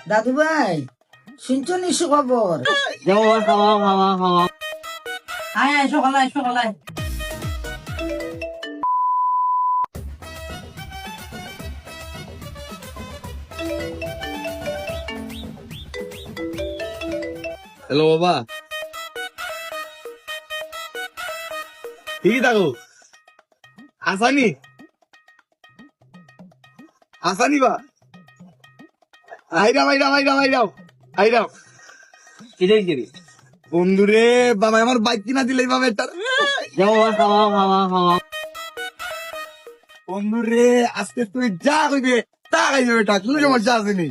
দাদু ভাই শুনছো নি সুখবর? আয় আয় সকালে আয় সকালে আয়। হ্যালো বাবা, ঠিকই থাকো। আসানি আসানি বা আইরাম আইরাম আইরাম আইরাম আইরাম কি দেখি বন্ধুরে বাবা আমার বাইক কিনা দিলে বাবা এটা বন্ধুরে আজকে তুই যা কইবে তা খাইবে বেটা, কোনো সমস্যা আসেনি।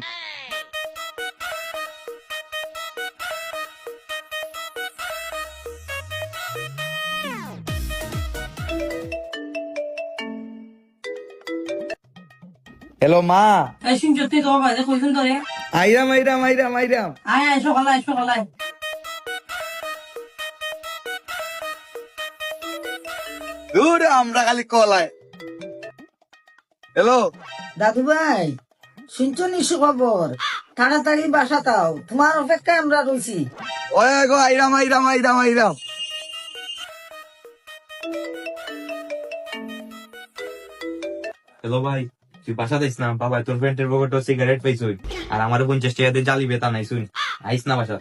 হ্যালো মা, এই শুনছো তুই তোমার বাড়িতে কইছেন তোরে? আইরাম আইরাম আইরাম আইরাম আয় আয় সকালে আয় সকালে আয়। দূর আমরা খালি কলায়। হ্যালো দাদু ভাই শুনছো নি সুখবর? তাড়াতাড়ি বাসা তাও, তোমার অপেক্ষায় আমরা রয়েছি। ওই গো আইরাম আইরাম আইরাম আইরাম। হ্যালো ভাই, তুই বাসা দিস না বাবা, তোর ফ্রেন্ডের পকেটে সিগারেট পাইছই আর আমার 50 টাকা দিয়ে জ্বালি বেতা নাই শুন, আইস না বাসা।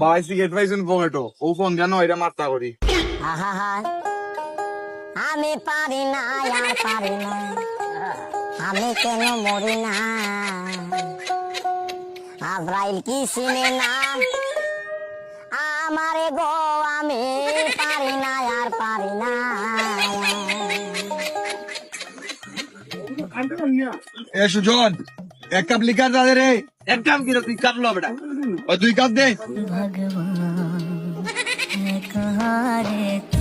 বাই সিগারেট পাইছুন পকেটো, ও ফোন কেন এটা মাত্রা করি। আমি পারি না আর পারি না, আমি কেন মরি না, আজরাইল কি চিনে না আমারে গো, আমি পারি না আর পারি না। এ সুজন, এক কাপ লিকার দে রে। এক কাম কিরো, তুই কাপ লো বেটা। ওই 2 কাপ দে। ভগবান